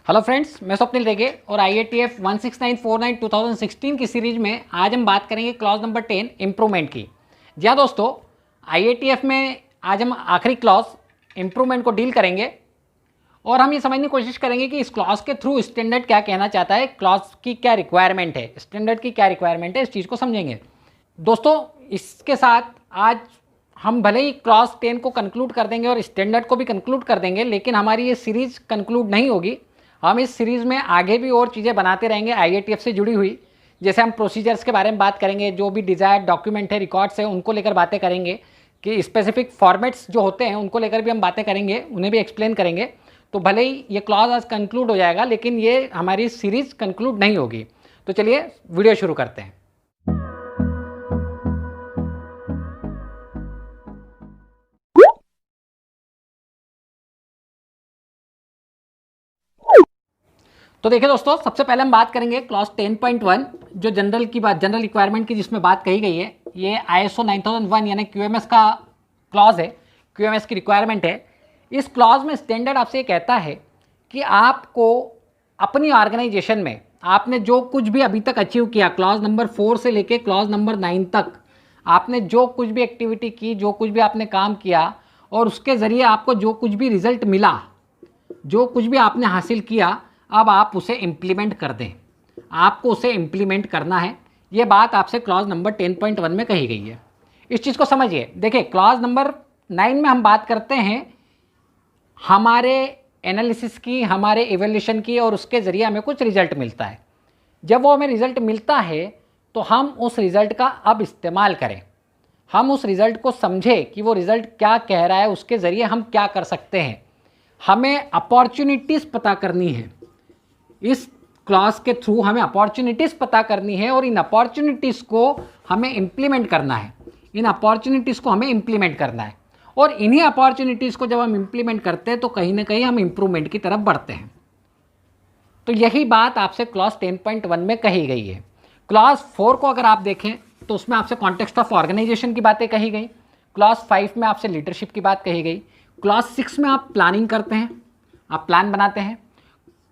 Hello friends, मैं स्वप्निल रेगे और IATF 16949 2016 की सीरीज में आज हम बात करेंगे क्लॉज नंबर 10 इम्प्रूवमेंट की। जी हाँ दोस्तों, IATF में आज हम आखिरी क्लॉज इम्प्रूवमेंट को डील करेंगे और हम ये समझने की कोशिश करेंगे कि इस क्लॉज के थ्रू स्टैंडर्ड क्या कहना चाहता है, क्लॉज की क्या रिक्वायरमेंट है, स्टैंडर्ड की क्या रिक्वायरमेंट है, इस चीज़ को समझेंगे। दोस्तों इसके साथ आज हम भले ही क्लॉज 10 को कंक्लूड कर देंगे और स्टैंडर्ड को भी कंक्लूड कर देंगे, लेकिन हमारी ये सीरीज़ कंक्लूड नहीं होगी। हम इस सीरीज़ में आगे भी और चीज़ें बनाते रहेंगे IATF से जुड़ी हुई। जैसे हम प्रोसीजर्स के बारे में बात करेंगे, जो भी डिज़ायर्ड डॉक्यूमेंट है, रिकॉर्ड्स है, उनको लेकर बातें करेंगे कि स्पेसिफिक फॉर्मेट्स जो होते हैं उनको लेकर भी हम बातें करेंगे, उन्हें भी एक्सप्लेन करेंगे। तो भले ही ये क्लॉज आज कंक्लूड हो जाएगा, लेकिन ये हमारी सीरीज़ कंक्लूड नहीं होगी। तो चलिए वीडियो शुरू करते हैं। तो देखिए दोस्तों, सबसे पहले हम बात करेंगे क्लॉज 10.1 जो जनरल रिक्वायरमेंट की जिसमें बात कही गई है। ये ISO 9001 यानी QMS का क्लॉज है, QMS की रिक्वायरमेंट है। इस क्लॉज में स्टैंडर्ड आपसे ये कहता है कि आपको अपनी ऑर्गेनाइजेशन में आपने जो कुछ भी अभी तक अचीव किया, क्लॉज नंबर 4 से लेके क्लॉज नंबर 9 तक आपने जो कुछ भी एक्टिविटी की, जो कुछ भी आपने काम किया और उसके ज़रिए आपको जो कुछ भी रिजल्ट मिला, जो कुछ भी आपने हासिल किया, अब आप उसे इम्प्लीमेंट कर दें। आपको उसे इम्प्लीमेंट करना है। ये बात आपसे क्लॉज नंबर 10.1 में कही गई है। इस चीज़ को समझिए। देखिए, क्लॉज नंबर 9 में हम बात करते हैं हमारे एनालिसिस की, हमारे इवैल्यूएशन की, और उसके ज़रिए हमें कुछ रिज़ल्ट मिलता है। जब वो हमें रिज़ल्ट मिलता है तो हम उस रिज़ल्ट का अब इस्तेमाल करें। हम उस रिज़ल्ट को समझें कि वो रिज़ल्ट क्या कह रहा है, उसके ज़रिए हम क्या कर सकते हैं। हमें अपॉर्चुनिटीज़ पता करनी है। इस क्लॉज के थ्रू हमें अपॉर्चुनिटीज़ पता करनी है और इन अपॉर्चुनिटीज़ को हमें इम्प्लीमेंट करना है। इन अपॉर्चुनिटीज़ को हमें इम्प्लीमेंट करना है और इन्हीं अपॉर्चुनिटीज़ को जब हम इम्प्लीमेंट करते हैं तो कहीं ना कहीं हम इम्प्रूवमेंट की तरफ बढ़ते हैं। तो यही बात आपसे क्लॉज 10.1 में कही गई है। क्लॉज 4 को अगर आप देखें तो उसमें आपसे कॉन्टेक्स्ट ऑफ ऑर्गेनाइजेशन की बातें कही गई। क्लॉज 5 में आपसे लीडरशिप की बात कही गई। क्लॉज 6 में आप प्लानिंग करते हैं, आप प्लान बनाते हैं।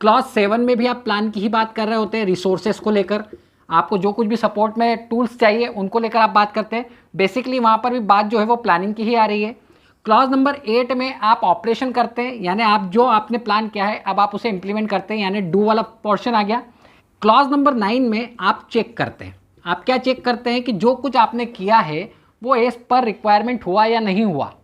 क्लॉज 7 में भी आप प्लान की ही बात कर रहे होते हैं, रिसोर्सेज को लेकर। आपको जो कुछ भी सपोर्ट में टूल्स चाहिए उनको लेकर आप बात करते हैं। बेसिकली वहाँ पर भी बात जो है वो प्लानिंग की ही आ रही है। क्लॉज नंबर 8 में आप ऑपरेशन करते हैं, यानी आप जो आपने प्लान किया है अब आप उसे इम्प्लीमेंट करते हैं, यानी डू वाला पोर्शन आ गया। क्लॉज नंबर 9 में आप चेक करते हैं। आप क्या चेक करते हैं कि जो कुछ आपने किया है वो एज पर रिक्वायरमेंट हुआ या नहीं हुआ।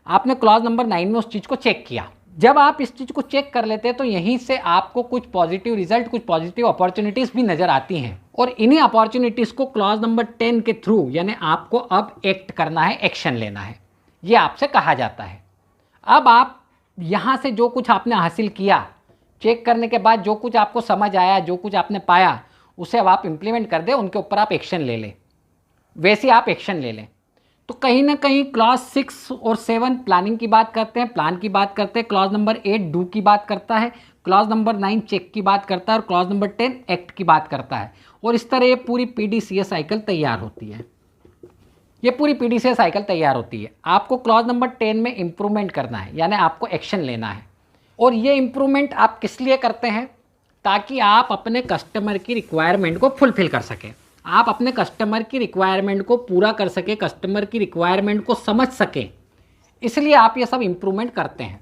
आपने क्लॉज नंबर 9 में उस चीज़ को चेक किया। जब आप इस चीज़ को चेक कर लेते हैं तो यहीं से आपको कुछ पॉजिटिव रिजल्ट, कुछ पॉजिटिव अपॉर्चुनिटीज़ भी नज़र आती हैं और इन्हीं अपॉर्चुनिटीज़ को क्लॉज नंबर 10 के थ्रू, यानी आपको अब एक्ट करना है, एक्शन लेना है, ये आपसे कहा जाता है। अब आप यहाँ से जो कुछ आपने हासिल किया, चेक करने के बाद जो कुछ आपको समझ आया, जो कुछ आपने पाया, उसे अब आप इम्प्लीमेंट कर दें, उनके ऊपर आप एक्शन ले लें, वैसे आप एक्शन ले लें। तो कहीं ना कहीं क्लॉज 6 और 7 प्लानिंग की बात करते हैं, प्लान की बात करते हैं। क्लॉज नंबर 8 डू की बात करता है। क्लॉज नंबर 9 चेक की बात करता है और क्लॉज नंबर 10 एक्ट की बात करता है। और इस तरह ये पूरी PDCA साइकिल तैयार होती है। ये पूरी PDCA साइकिल तैयार होती है। आपको क्लॉज नंबर 10 में इम्प्रूवमेंट करना है, यानी आपको एक्शन लेना है। और ये इम्प्रूवमेंट आप किस लिए करते हैं? ताकि आप अपने कस्टमर की रिक्वायरमेंट को फुलफिल कर सकें, आप अपने कस्टमर की रिक्वायरमेंट को पूरा कर सके, कस्टमर की रिक्वायरमेंट को समझ सके, इसलिए आप ये सब इम्प्रूवमेंट करते हैं।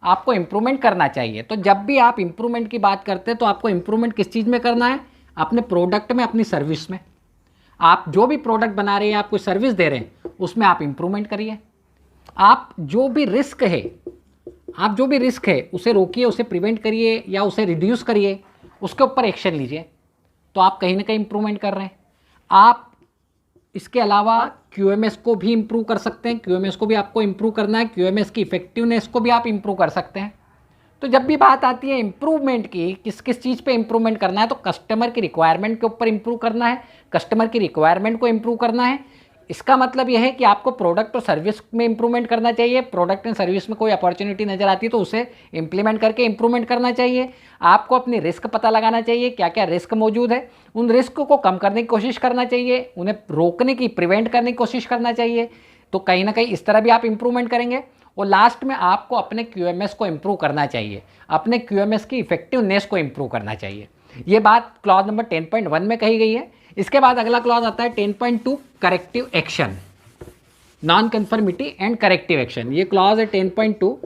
आपको इम्प्रूवमेंट करना चाहिए। तो जब भी आप इम्प्रूवमेंट की बात करते हैं तो आपको इम्प्रूवमेंट किस चीज़ में करना है? अपने प्रोडक्ट में, अपनी सर्विस में। आप जो भी प्रोडक्ट बना रहे हैं, आप कोई सर्विस दे रहे हैं, उसमें आप इम्प्रूवमेंट करिए। आप जो भी रिस्क है उसे रोकिए, उसे प्रिवेंट करिए या उसे रिड्यूस करिए, उसके ऊपर एक्शन लीजिए। तो आप कहीं ना कहीं इम्प्रूवमेंट कर रहे हैं। आप इसके अलावा QMS को भी इम्प्रूव कर सकते हैं। QMS को भी आपको इम्प्रूव करना है। QMS की इफेक्टिवनेस को भी आप इम्प्रूव कर सकते हैं। तो जब भी बात आती है इम्प्रूवमेंट की, किस किस चीज़ पे इम्प्रूवमेंट करना है, तो कस्टमर की रिक्वायरमेंट के ऊपर इम्प्रूव करना है, कस्टमर की रिक्वायरमेंट को इम्प्रूव करना है। इसका मतलब यह है कि आपको प्रोडक्ट और सर्विस में इंप्रूवमेंट करना चाहिए। प्रोडक्ट एंड सर्विस में कोई अपॉर्चुनिटी नज़र आती है तो उसे इंप्लीमेंट करके इंप्रूवमेंट करना चाहिए। आपको अपनी रिस्क पता लगाना चाहिए, क्या क्या रिस्क मौजूद है, उन रिस्क को कम करने की कोशिश करना चाहिए, उन्हें रोकने की, प्रिवेंट करने की कोशिश करना चाहिए। तो कहीं ना कहीं इस तरह भी आप इंप्रूवमेंट करेंगे। और लास्ट में आपको अपने QMS को इम्प्रूव करना चाहिए, अपने QMS की इफेक्टिवनेस को इम्प्रूव करना चाहिए। ये बात क्लॉज नंबर 10.1 में कही गई है। इसके बाद अगला क्लॉज आता है 10.2 corrective action, non conformity and corrective action. ये क्लॉज है 10.2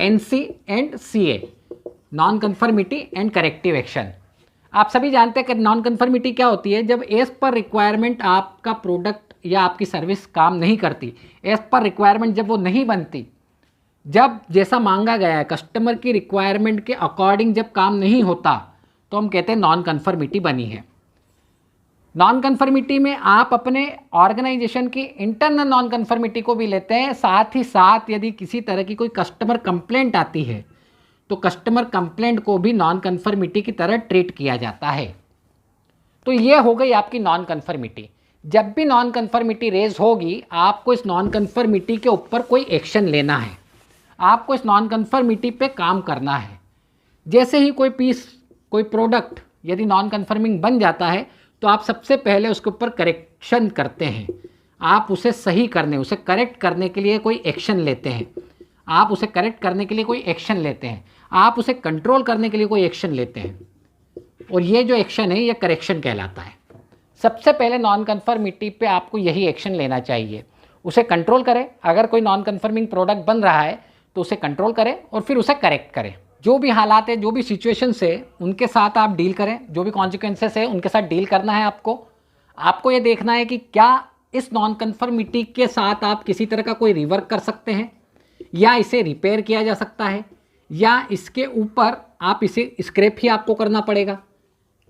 NC and CA, non conformity and corrective action. आप सभी जानते हैं कि नॉन कन्फर्मिटी क्या होती है। जब एज पर रिक्वायरमेंट आपका प्रोडक्ट या आपकी सर्विस काम नहीं करती, एज पर रिक्वायरमेंट जब वो नहीं बनती, जब जैसा मांगा गया है कस्टमर की रिक्वायरमेंट के अकॉर्डिंग जब काम नहीं होता, तो हम कहते हैं नॉन कन्फर्मिटी बनी है। नॉन कन्फर्मिटी में आप अपने ऑर्गेनाइजेशन की इंटरनल नॉन कन्फर्मिटी को भी लेते हैं, साथ ही साथ यदि किसी तरह की कोई कस्टमर कंप्लेंट आती है तो कस्टमर कंप्लेंट को भी नॉन कन्फर्मिटी की तरह ट्रीट किया जाता है। तो ये हो गई आपकी नॉन कन्फर्मिटी। जब भी नॉन कन्फर्मिटी रेज होगी, आपको इस नॉन कन्फर्मिटी के ऊपर कोई एक्शन लेना है, आपको इस नॉन कन्फर्मिटी पे काम करना है। जैसे ही कोई पीस, कोई प्रोडक्ट यदि नॉन कन्फर्मिंग बन जाता है तो आप सबसे पहले उसके ऊपर करेक्शन करते हैं। आप उसे सही करने, उसे करेक्ट करने के लिए कोई एक्शन लेते हैं, आप उसे करेक्ट करने के लिए कोई एक्शन लेते हैं, आप उसे कंट्रोल करने के लिए कोई एक्शन लेते हैं, और ये जो एक्शन है ये करेक्शन कहलाता है। सबसे पहले नॉन कन्फर्मिटी पे आपको यही एक्शन लेना चाहिए, उसे कंट्रोल करें। अगर कोई नॉन कन्फर्मिंग प्रोडक्ट बन रहा है तो उसे कंट्रोल करें और फिर उसे करेक्ट करें। जो भी हालात है, जो भी सिचुएशंस है, उनके साथ आप डील करें, जो भी कॉन्सिक्वेंसेस है उनके साथ डील करना है आपको ये देखना है कि क्या इस नॉन कन्फर्मिटी के साथ आप किसी तरह का कोई रिवर्क कर सकते हैं, या इसे रिपेयर किया जा सकता है, या इसके ऊपर आप इसे स्क्रैप ही आपको करना पड़ेगा।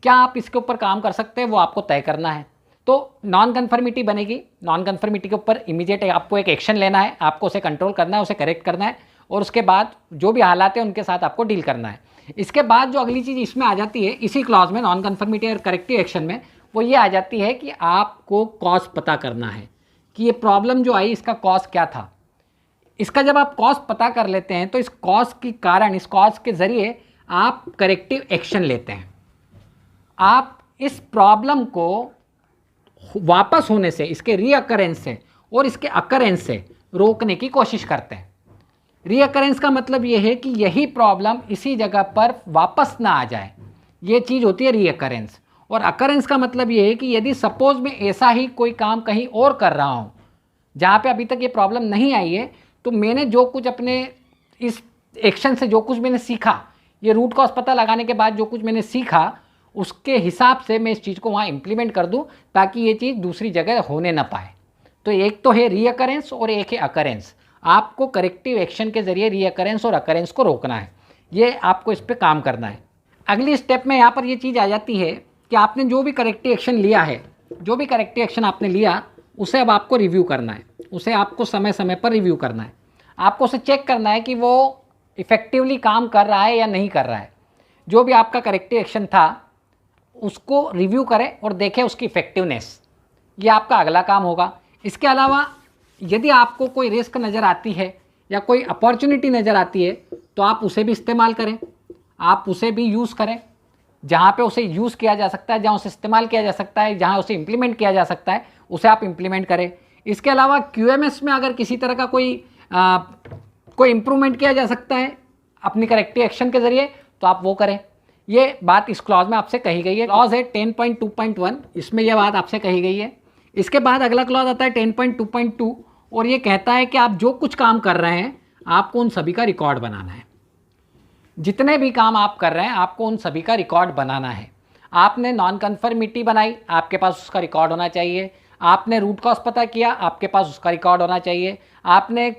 क्या आप इसके ऊपर काम कर सकते हैं, वो आपको तय करना है। तो नॉन कन्फर्मिटी बनेगी, नॉन कन्फर्मिटी के ऊपर इमीडिएट आपको एक एक्शन लेना है, आपको उसे कंट्रोल करना है, उसे करेक्ट करना है, और उसके बाद जो भी हालात है उनके साथ आपको डील करना है। इसके बाद जो अगली चीज़ इसमें आ जाती है, इसी क्लॉज में नॉन कन्फर्मिटी और करेक्टिव एक्शन में, वो ये आ जाती है कि आपको कॉज पता करना है कि ये प्रॉब्लम जो आई इसका कॉज क्या था। इसका जब आप कॉज पता कर लेते हैं तो इस कॉज के कारण, इस कॉज के ज़रिए आप करेक्टिव एक्शन लेते हैं। आप इस प्रॉब्लम को वापस होने से, इसके रीअकरेंस से और इसके अकरेंस से रोकने की कोशिश करते हैं। रीअकरेंस का मतलब ये है कि यही प्रॉब्लम इसी जगह पर वापस ना आ जाए, ये चीज़ होती है रीअकरेंस। और अकरेंस का मतलब ये है कि यदि सपोज मैं ऐसा ही कोई काम कहीं और कर रहा हूँ जहाँ पे अभी तक ये प्रॉब्लम नहीं आई है, तो मैंने जो कुछ अपने इस एक्शन से जो कुछ मैंने सीखा, ये रूट कॉज पता लगाने के बाद जो कुछ मैंने सीखा, उसके हिसाब से मैं इस चीज़ को वहाँ इम्प्लीमेंट कर दूँ ताकि ये चीज़ दूसरी जगह होने ना पाए। तो एक तो है रीअकरेंस और एक है अकरेंस। आपको करेक्टिव एक्शन के ज़रिए रीअकरेंस और अकरेंस को रोकना है, ये आपको इस पर काम करना है। अगली स्टेप में यहाँ पर ये चीज़ आ जाती है कि आपने जो भी करेक्टिव एक्शन लिया है, जो भी करेक्टिव एक्शन आपने लिया, उसे अब आपको रिव्यू करना है, उसे आपको समय समय पर रिव्यू करना है। आपको उसे चेक करना है कि वो इफ़ेक्टिवली काम कर रहा है या नहीं कर रहा है। जो भी आपका करेक्टिव एक्शन था उसको रिव्यू करें और देखें उसकी इफ़ेक्टिवनेस, ये आपका अगला काम होगा। इसके अलावा यदि आपको कोई रिस्क नज़र आती है या कोई अपॉर्चुनिटी नज़र आती है तो आप उसे भी इस्तेमाल करें, आप उसे भी यूज़ करें। जहाँ पे उसे यूज़ किया जा सकता है, जहाँ उसे इस्तेमाल किया जा सकता है, जहाँ उसे इम्प्लीमेंट किया जा सकता है, उसे आप इम्प्लीमेंट करें। इसके अलावा QMS में अगर किसी तरह का कोई इम्प्रूवमेंट किया जा सकता है अपनी करेक्टिव एक्शन के ज़रिए, तो आप वो करें। ये बात इस क्लॉज में आपसे कही गई है। क्लॉज है 10.2.1, इसमें यह बात आपसे कही गई है। इसके बाद अगला क्लॉज आता है 10.2.2 और ये कहता है कि आप जो कुछ काम कर रहे हैं आपको उन सभी का रिकॉर्ड बनाना है। जितने भी काम आप कर रहे हैं आपको उन सभी का रिकॉर्ड बनाना है। आपने नॉन कन्फर्मिटी बनाई, आपके पास उसका रिकॉर्ड होना चाहिए। आपने रूट कॉज पता किया, आपके पास उसका रिकॉर्ड होना चाहिए। आपने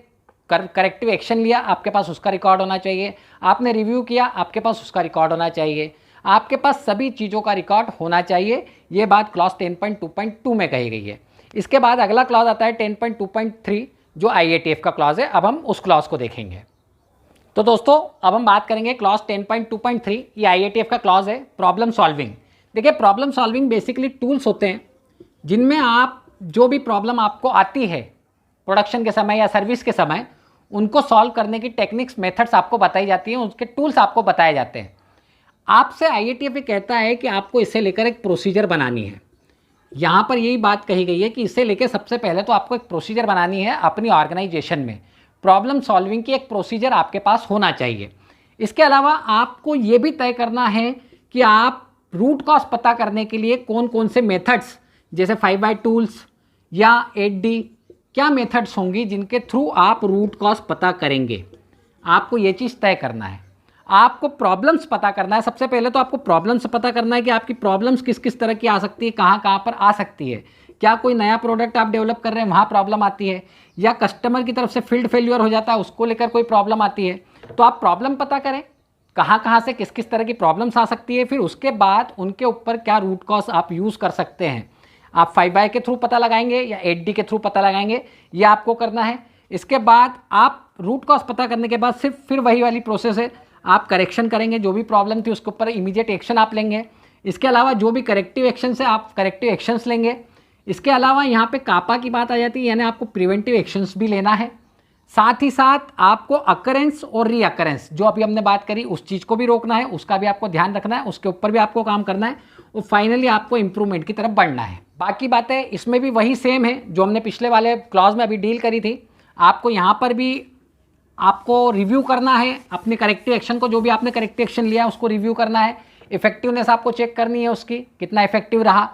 करेक्टिव एक्शन लिया, आपके पास उसका रिकॉर्ड होना चाहिए। आपने रिव्यू किया, आपके पास उसका रिकॉर्ड होना चाहिए। आपके पास सभी चीज़ों का रिकॉर्ड होना चाहिए। ये बात क्लॉज 10.2.2 में कही गई है। इसके बाद अगला क्लॉज आता है 10.2.3 जो IATF का क्लॉज है। अब हम उस क्लॉज को देखेंगे। तो दोस्तों अब हम बात करेंगे क्लॉज 10.2.3, ये IATF का क्लॉज है, प्रॉब्लम सॉल्विंग। देखिए प्रॉब्लम सॉल्विंग बेसिकली टूल्स होते हैं जिनमें आप जो भी प्रॉब्लम आपको आती है प्रोडक्शन के समय या सर्विस के समय, उनको सॉल्व करने की टेक्निक्स, मेथड्स आपको बताई जाती हैं, उसके टूल्स आपको बताए जाते हैं। आपसे IATF ये कहता है कि आपको इसे लेकर एक प्रोसीजर बनानी है। यहाँ पर यही बात कही गई है कि इसे लेकर सबसे पहले तो आपको एक प्रोसीजर बनानी है अपनी ऑर्गेनाइजेशन में। प्रॉब्लम सॉल्विंग की एक प्रोसीजर आपके पास होना चाहिए। इसके अलावा आपको ये भी तय करना है कि आप रूट कॉज पता करने के लिए कौन कौन से मेथड्स, जैसे 5 टूल्स या 8D, क्या मेथड्स होंगी जिनके थ्रू आप रूट कॉज पता करेंगे। आपको ये चीज़ तय करना है। आपको प्रॉब्लम्स पता करना है। सबसे पहले तो आपको प्रॉब्लम्स पता करना है कि आपकी प्रॉब्लम्स किस किस तरह की आ सकती है, कहाँ कहाँ पर आ सकती है। क्या कोई नया प्रोडक्ट आप डेवलप कर रहे हैं, वहाँ प्रॉब्लम आती है, या कस्टमर की तरफ से फील्ड फेल्यूर हो जाता है, उसको लेकर कोई प्रॉब्लम आती है। तो आप प्रॉब्लम पता करें, कहाँ कहाँ से किस किस तरह की प्रॉब्लम्स आ सकती है, फिर उसके बाद उनके ऊपर क्या रूट कॉज आप यूज़ कर सकते हैं। आप 5 के थ्रू पता लगाएंगे या 8D के थ्रू पता लगाएंगे, ये आपको करना है। इसके बाद आप रूट कॉज पता करने के बाद सिर्फ फिर वही वाली प्रोसेस है, आप करेक्शन करेंगे। जो भी प्रॉब्लम थी उसके ऊपर इमीडिएट एक्शन आप लेंगे। इसके अलावा जो भी करेक्टिव एक्शन है आप करेक्टिव एक्शंस लेंगे। इसके अलावा यहाँ पे कापा की बात आ जाती है, यानी आपको प्रिवेंटिव एक्शंस भी लेना है। साथ ही साथ आपको अकरेंस और रीअकरेंस, जो अभी हमने बात करी, उस चीज़ को भी रोकना है, उसका भी आपको ध्यान रखना है, उसके ऊपर भी आपको काम करना है, और फाइनली आपको इंप्रूवमेंट की तरफ बढ़ना है। बाकी बातें इसमें भी वही सेम है जो हमने पिछले वाले क्लॉज में अभी डील करी थी। आपको यहाँ पर भी आपको रिव्यू करना है अपने करेक्टिव एक्शन को, जो भी आपने करेक्टिव एक्शन लिया उसको रिव्यू करना है। इफेक्टिवनेस आपको चेक करनी है उसकी, कितना इफेक्टिव रहा।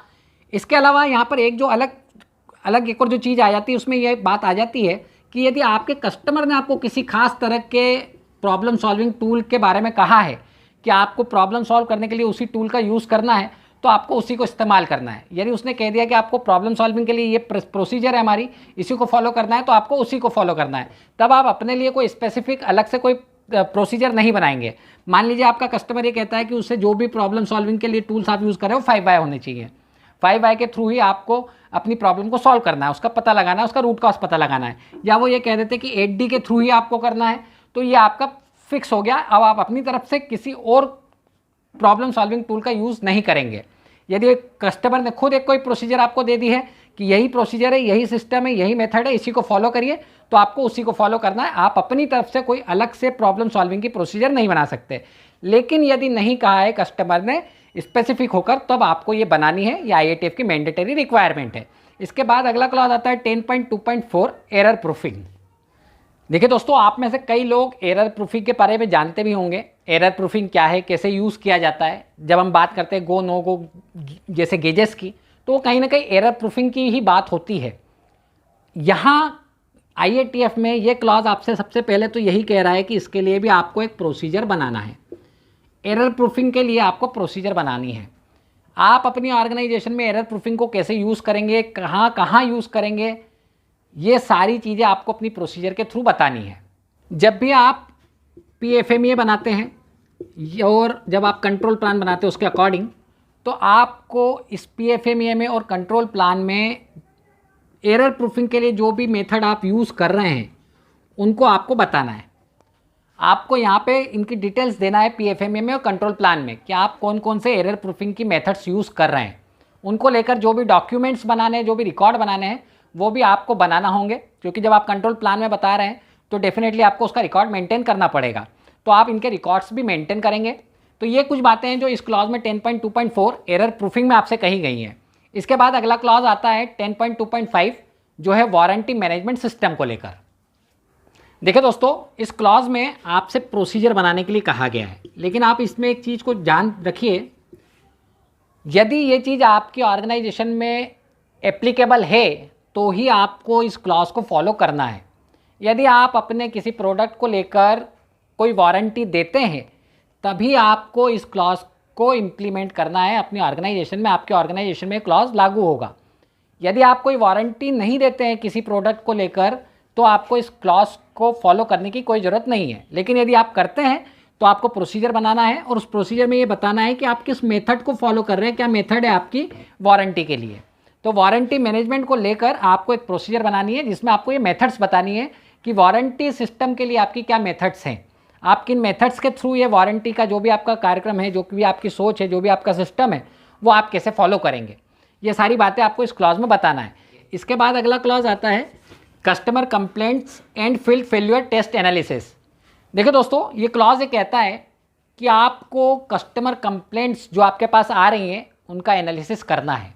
इसके अलावा यहाँ पर एक जो अलग एक और जो चीज़ आ जाती है, उसमें यह बात आ जाती है कि यदि आपके कस्टमर ने आपको किसी खास तरह के प्रॉब्लम सॉल्विंग टूल के बारे में कहा है कि आपको प्रॉब्लम सॉल्व करने के लिए उसी टूल का यूज़ करना है, तो आपको उसी को इस्तेमाल करना है। यदि उसने कह दिया कि आपको प्रॉब्लम सॉल्विंग के लिए ये प्रोसीजर है हमारी, इसी को फॉलो करना है, तो आपको उसी को फॉलो करना है। तब आप अपने लिए कोई स्पेसिफिक अलग से कोई प्रोसीजर नहीं बनाएंगे। मान लीजिए आपका कस्टमर ये कहता है कि उससे जो भी प्रॉब्लम सॉल्विंग के लिए टूल्स आप यूज़ कर रहे हो 5 होने चाहिए। 5 के थ्रू ही आपको अपनी प्रॉब्लम को सॉल्व करना है, उसका पता लगाना है, उसका रूट कॉज पता लगाना है। या वो ये कह देते कि 8D के थ्रू ही आपको करना है, तो ये आपका फिक्स हो गया। अब आप अपनी तरफ से किसी और प्रॉब्लम सॉल्विंग टूल का यूज़ नहीं करेंगे। यदि कस्टमर ने खुद एक कोई प्रोसीजर आपको दे दी है कि यही प्रोसीजर है, यही सिस्टम है, यही मेथड है, इसी को फॉलो करिए, तो आपको उसी को फॉलो करना है। आप अपनी तरफ से कोई अलग से प्रॉब्लम सॉल्विंग की प्रोसीजर नहीं बना सकते। लेकिन यदि नहीं कहा है कस्टमर ने स्पेसिफिक होकर, तब आपको ये बनानी है, ये IATF की मैंडेटरी रिक्वायरमेंट है। इसके बाद अगला क्लॉज आता है 10.2.4 एरर प्रूफिंग। देखिए दोस्तों, आप में से कई लोग एरर प्रूफिंग के बारे में जानते भी होंगे। एरर प्रूफिंग क्या है, कैसे यूज़ किया जाता है। जब हम बात करते हैं गो नो गो जैसे गेजेस की, तो कहीं ना कहीं एरर प्रूफिंग की ही बात होती है। यहाँ IATF में ये क्लॉज आपसे सबसे पहले तो यही कह रहा है कि इसके लिए भी आपको एक प्रोसीजर बनाना है। एरर प्रूफिंग के लिए आपको प्रोसीजर बनानी है। आप अपनी ऑर्गेनाइजेशन में एरर प्रूफिंग को कैसे यूज़ करेंगे, कहाँ कहाँ यूज़ करेंगे, ये सारी चीज़ें आपको अपनी प्रोसीजर के थ्रू बतानी है। जब भी आप PFMEA बनाते हैं और जब आप कंट्रोल प्लान बनाते हैं उसके अकॉर्डिंग, तो आपको इस PFMEA में और कंट्रोल प्लान में एरर प्रूफिंग के लिए जो भी मेथड आप यूज़ कर रहे हैं उनको आपको बताना है। आपको यहाँ पे इनकी डिटेल्स देना है PFMEA में और कंट्रोल प्लान में कि आप कौन कौन से एरर प्रूफिंग की मेथड्स यूज़ कर रहे हैं। उनको लेकर जो भी डॉक्यूमेंट्स बनाने हैं, जो भी रिकॉर्ड बनाने हैं, वो भी आपको बनाना होंगे, क्योंकि जब आप कंट्रोल प्लान में बता रहे हैं तो डेफिनेटली आपको उसका रिकॉर्ड मेंटेन करना पड़ेगा। तो आप इनके रिकॉर्ड्स भी मेंटेन करेंगे। तो ये कुछ बातें हैं जो इस क्लॉज में 10.2.4 एरर प्रूफिंग में आपसे कही गई हैं। इसके बाद अगला क्लॉज आता है 10.2.5 जो है वारंटी मैनेजमेंट सिस्टम को लेकर। देखिए दोस्तों, इस क्लॉज में आपसे प्रोसीजर बनाने के लिए कहा गया है, लेकिन आप इसमें एक चीज़ को जान रखिए, यदि ये चीज़ आपकी ऑर्गेनाइजेशन में एप्लीकेबल है तो ही आपको इस क्लॉज को फॉलो करना है। यदि आप अपने किसी प्रोडक्ट को लेकर कोई वारंटी देते हैं तभी आपको इस क्लॉज को इम्प्लीमेंट करना है अपनी ऑर्गेनाइजेशन में। आपके ऑर्गेनाइजेशन में क्लॉज लागू होगा। यदि आप कोई वारंटी नहीं देते हैं किसी प्रोडक्ट को लेकर तो आपको इस क्लॉज को फॉलो करने की कोई ज़रूरत नहीं है। लेकिन यदि आप करते हैं तो आपको प्रोसीजर बनाना है और उस प्रोसीजर में ये बताना है कि आप किस मेथड को फॉलो कर रहे हैं, क्या मेथड है आपकी वारंटी के लिए। तो वारंटी मैनेजमेंट को लेकर आपको एक प्रोसीजर बनानी है जिसमें आपको ये मेथड्स बतानी है कि वारंटी सिस्टम के लिए आपकी क्या मेथड्स हैं। आप किन मेथड्स के थ्रू ये वारंटी का जो भी आपका कार्यक्रम है, जो भी आपकी सोच है, जो भी आपका सिस्टम है, वो आप कैसे फॉलो करेंगे। ये सारी बातें आपको इस क्लॉज में बताना है। इसके बाद अगला क्लॉज आता है customer complaints and field failure test analysis. देखो दोस्तों, ये क्लॉज ये कहता है कि आपको कस्टमर कंप्लेंट्स जो आपके पास आ रही हैं उनका एनालिसिस करना है।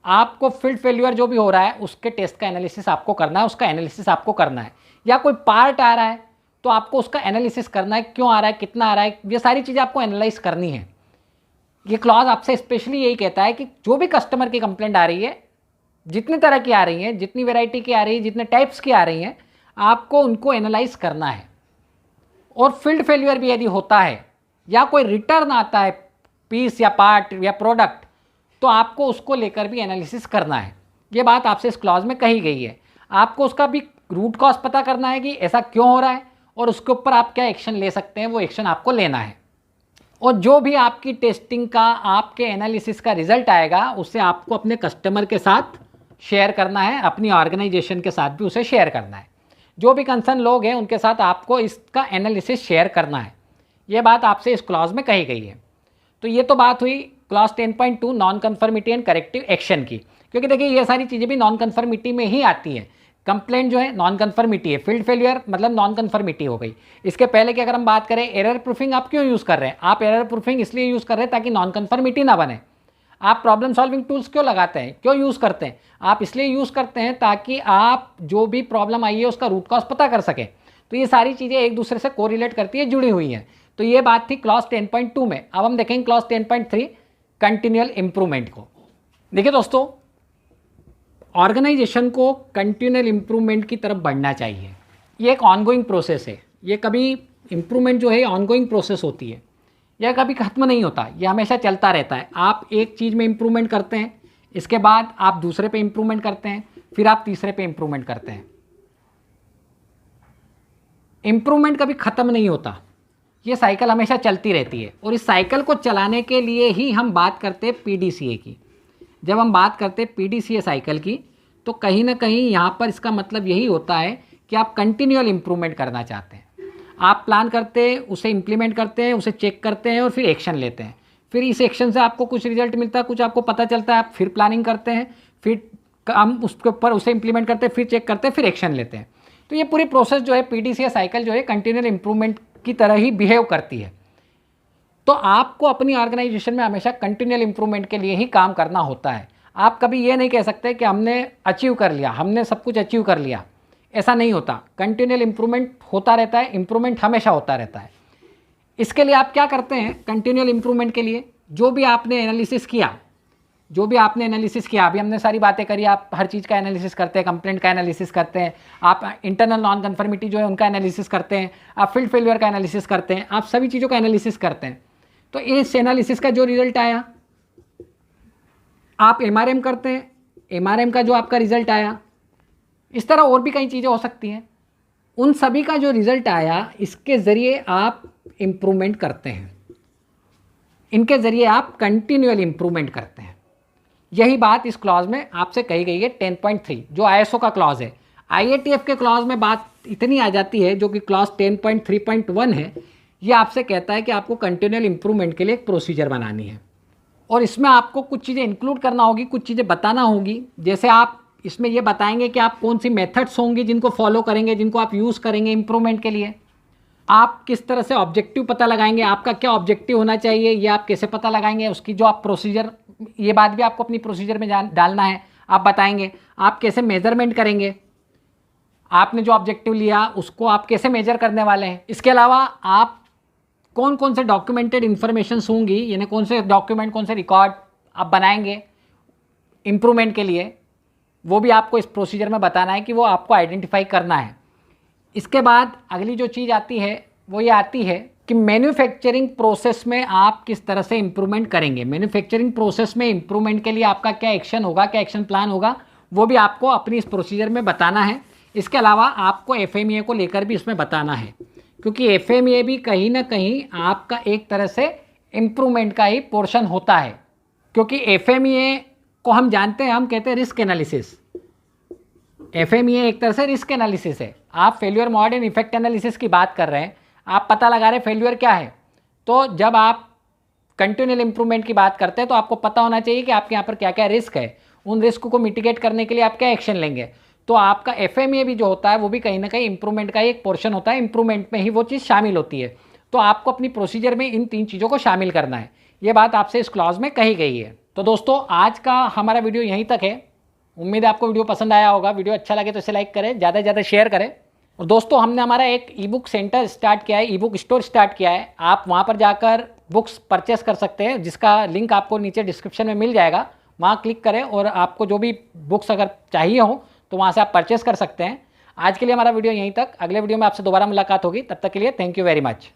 आपको फील्ड फेल्यूर जो भी हो रहा है उसके टेस्ट का एनालिसिस आपको करना है, उसका एनालिसिस आपको करना है। या कोई पार्ट आ रहा है तो आपको उसका एनालिसिस करना है, क्यों आ रहा है, कितना आ रहा है, ये सारी चीज़ें आपको एनालाइज करनी है। ये क्लॉज आपसे स्पेशली यही कहता है कि जो भी कस्टमर की कंप्लेंट आ रही है, जितनी तरह की आ रही है, जितनी वैरायटी की आ रही है, जितने टाइप्स की आ रही हैं, आपको उनको एनालाइज करना है। और फील्ड फेल्यूर भी यदि होता है या कोई रिटर्न आता है पीस या पार्ट या प्रोडक्ट, तो आपको उसको लेकर भी एनालिसिस करना है। ये बात आपसे इस क्लॉज में कही गई है। आपको उसका भी रूट कॉज पता करना है कि ऐसा क्यों हो रहा है और उसके ऊपर आप क्या एक्शन ले सकते हैं, वो एक्शन आपको लेना है। और जो भी आपकी टेस्टिंग का, आपके एनालिसिस का रिजल्ट आएगा, उसे आपको अपने कस्टमर के साथ शेयर करना है, अपनी ऑर्गेनाइजेशन के साथ भी उसे शेयर करना है। जो भी कंसर्न लोग हैं उनके साथ आपको इसका एनालिसिस शेयर करना है। ये बात आपसे इस क्लॉज में कही गई है। तो ये तो बात हुई clause 10.2 non conformity and corrective action की, क्योंकि देखिए ये सारी चीज़ें भी नॉन कन्फर्मिटी में ही आती हैं। कंप्लेंट जो है नॉन कन्फर्मिटी है, फील्ड फेलियर मतलब नॉन कन्फर्मिटी हो गई। इसके पहले की अगर हम बात करें, एरर प्रूफिंग आप क्यों यूज़ कर रहे हैं? आप एरर प्रूफिंग इसलिए यूज़ कर रहे हैं ताकि नॉन कन्फर्मिटी ना बने। आप प्रॉब्लम सॉल्विंग टूल्स क्यों लगाते हैं, क्यों यूज़ करते हैं? आप इसलिए यूज़ करते हैं ताकि आप जो भी प्रॉब्लम आई है उसका रूट कॉज पता कर सकें। तो ये सारी चीज़ें एक दूसरे से कोरिलेट करती है, जुड़ी हुई हैं। तो ये बात थी क्लॉज 10.2 में। अब हम देखेंगे क्लॉज 10.3 कंटिन्यूअल इंप्रूवमेंट को। देखिए दोस्तों, ऑर्गेनाइजेशन को कंटिन्यूअल इंप्रूवमेंट की तरफ बढ़ना चाहिए। ये एक ऑनगोइंग प्रोसेस है। ये कभी इंप्रूवमेंट जो है ऑनगोइंग प्रोसेस होती है, यह कभी खत्म नहीं होता, यह हमेशा चलता रहता है। आप एक चीज़ में इंप्रूवमेंट करते हैं, इसके बाद आप दूसरे पे इंप्रूवमेंट करते हैं, फिर आप तीसरे पे इंप्रूवमेंट करते हैं। इंप्रूवमेंट कभी ख़त्म नहीं होता, ये साइकिल हमेशा चलती रहती है। और इस साइकिल को चलाने के लिए ही हम बात करते हैं पीडीसीए की। जब हम बात करते हैं पीडीसीए साइकिल की, तो कहीं ना कहीं यहाँ पर इसका मतलब यही होता है कि आप कंटिन्यूअल इंप्रूवमेंट करना चाहते हैं। आप प्लान करते हैं, उसे इम्प्लीमेंट करते हैं, उसे चेक करते हैं और फिर एक्शन लेते हैं। फिर इस एक्शन से आपको कुछ रिजल्ट मिलता है, कुछ आपको पता चलता है, आप फिर प्लानिंग करते हैं, फिर हम उसके ऊपर उसे इम्प्लीमेंट करते हैं, फिर चेक करते हैं, फिर एक्शन लेते हैं। तो ये पूरी प्रोसेस जो है पीडीसीए साइकिल जो है कंटिन्यूअल इंप्रूवमेंट की तरह ही बिहेव करती है। तो आपको अपनी ऑर्गेनाइजेशन में हमेशा कंटिन्यूअल इंप्रूवमेंट के लिए ही काम करना होता है। आप कभी ये नहीं कह सकते कि हमने अचीव कर लिया, हमने सब कुछ अचीव कर लिया, ऐसा नहीं होता। कंटिन्यूअल इंप्रूवमेंट होता रहता है, इंप्रूवमेंट हमेशा होता रहता है। इसके लिए आप क्या करते हैं? कंटिन्यूअल इंप्रूवमेंट के लिए जो भी आपने एनालिसिस किया, अभी हमने सारी बातें करी, आप हर चीज़ का एनालिसिस करते हैं, कंप्लेंट का एनालिसिस करते हैं, आप इंटरनल नॉन कन्फर्मिटी जो है उनका एनालिसिस करते हैं, आप फील्ड फेलियर का एनालिसिस करते हैं, आप सभी चीज़ों का एनालिसिस करते हैं। तो इस एनालिसिस का जो रिजल्ट आया, आप एमआरएम करते हैं, एमआरएम का जो आपका रिजल्ट आया, इस तरह और भी कई चीज़ें हो सकती हैं। उन सभी का जो रिजल्ट आया, इसके ज़रिए आप इम्प्रूवमेंट करते हैं, इनके ज़रिए आप कंटिन्यूअल इम्प्रूवमेंट करते हैं। यही बात इस क्लॉज में आपसे कही गई है 10.3 जो आईएसओ का क्लॉज है। आईएटीएफ के क्लॉज में बात इतनी आ जाती है, जो कि क्लॉज 10.3.1 है, ये आपसे कहता है कि आपको कंटिन्यूअल इम्प्रूवमेंट के लिए एक प्रोसीजर बनानी है और इसमें आपको कुछ चीज़ें इंक्लूड करना होगी, कुछ चीज़ें बताना होगी। जैसे आप इसमें ये बताएंगे कि आप कौन सी मेथड्स होंगी जिनको फॉलो करेंगे, जिनको आप यूज़ करेंगे इम्प्रूवमेंट के लिए। आप किस तरह से ऑब्जेक्टिव पता लगाएंगे, आपका क्या ऑब्जेक्टिव होना चाहिए, ये आप कैसे पता लगाएंगे, उसकी जो आप प्रोसीजर, ये बात भी आपको अपनी प्रोसीजर में डालना है, आप बताएंगे। आप कैसे मेजरमेंट करेंगे, आपने जो ऑब्जेक्टिव लिया उसको आप कैसे मेजर करने वाले हैं। इसके अलावा आप कौन कौन से डॉक्यूमेंटेड इन्फॉर्मेशंस होंगी, यानी कौन से डॉक्यूमेंट, कौन से रिकॉर्ड आप बनाएंगे इम्प्रूवमेंट के लिए, वो भी आपको इस प्रोसीजर में बताना है कि वो आपको आइडेंटिफाई करना है। इसके बाद अगली जो चीज़ आती है वो ये आती है कि मैन्युफैक्चरिंग प्रोसेस में आप किस तरह से इम्प्रूवमेंट करेंगे। मैन्युफैक्चरिंग प्रोसेस में इम्प्रूवमेंट के लिए आपका क्या एक्शन होगा, क्या एक्शन प्लान होगा, वो भी आपको अपनी इस प्रोसीजर में बताना है। इसके अलावा आपको एफएमईए को लेकर भी इसमें बताना है, क्योंकि एफएमईए भी कहीं ना कहीं आपका एक तरह से इम्प्रूवमेंट का ही पोर्शन होता है। क्योंकि एफएमईए को हम जानते हैं, हम कहते हैं रिस्क एनालिसिस। एफएमईए एक तरह से रिस्क एनालिसिस है। आप failure mode and effect analysis की बात कर रहे हैं, आप पता लगा रहे हैं फेल्यूर क्या है। तो जब आप कंटिन्यूअल इंप्रूवमेंट की बात करते हैं तो आपको पता होना चाहिए कि आपके यहाँ पर क्या क्या रिस्क है, उन रिस्क को मिटिगेट करने के लिए आप क्या एक्शन लेंगे। तो आपका एफएमईए भी जो होता है वो भी कहीं ना कहीं इंप्रूवमेंट का ही एक पोर्शन होता है, इंप्रूवमेंट में ही वो चीज़ शामिल होती है। तो आपको अपनी प्रोसीजर में इन 3 चीज़ों को शामिल करना है। ये बात आपसे इस क्लॉज में कही गई है। तो दोस्तों आज का हमारा वीडियो यहीं तक है। उम्मीद है आपको वीडियो पसंद आया होगा। वीडियो अच्छा लगे तो इसे लाइक करें, ज़्यादा से ज़्यादा शेयर करें। और दोस्तों हमने हमारा एक ई बुक सेंटर स्टार्ट किया है, ई बुक स्टोर स्टार्ट किया है। आप वहाँ पर जाकर बुक्स परचेस कर सकते हैं, जिसका लिंक आपको नीचे डिस्क्रिप्शन में मिल जाएगा। वहाँ क्लिक करें और आपको जो भी बुक्स अगर चाहिए हो तो वहाँ से आप परचेस कर सकते हैं। आज के लिए हमारा वीडियो यहीं तक। अगले वीडियो में आपसे दोबारा मुलाकात होगी, तब तक के लिए थैंक यू वेरी मच।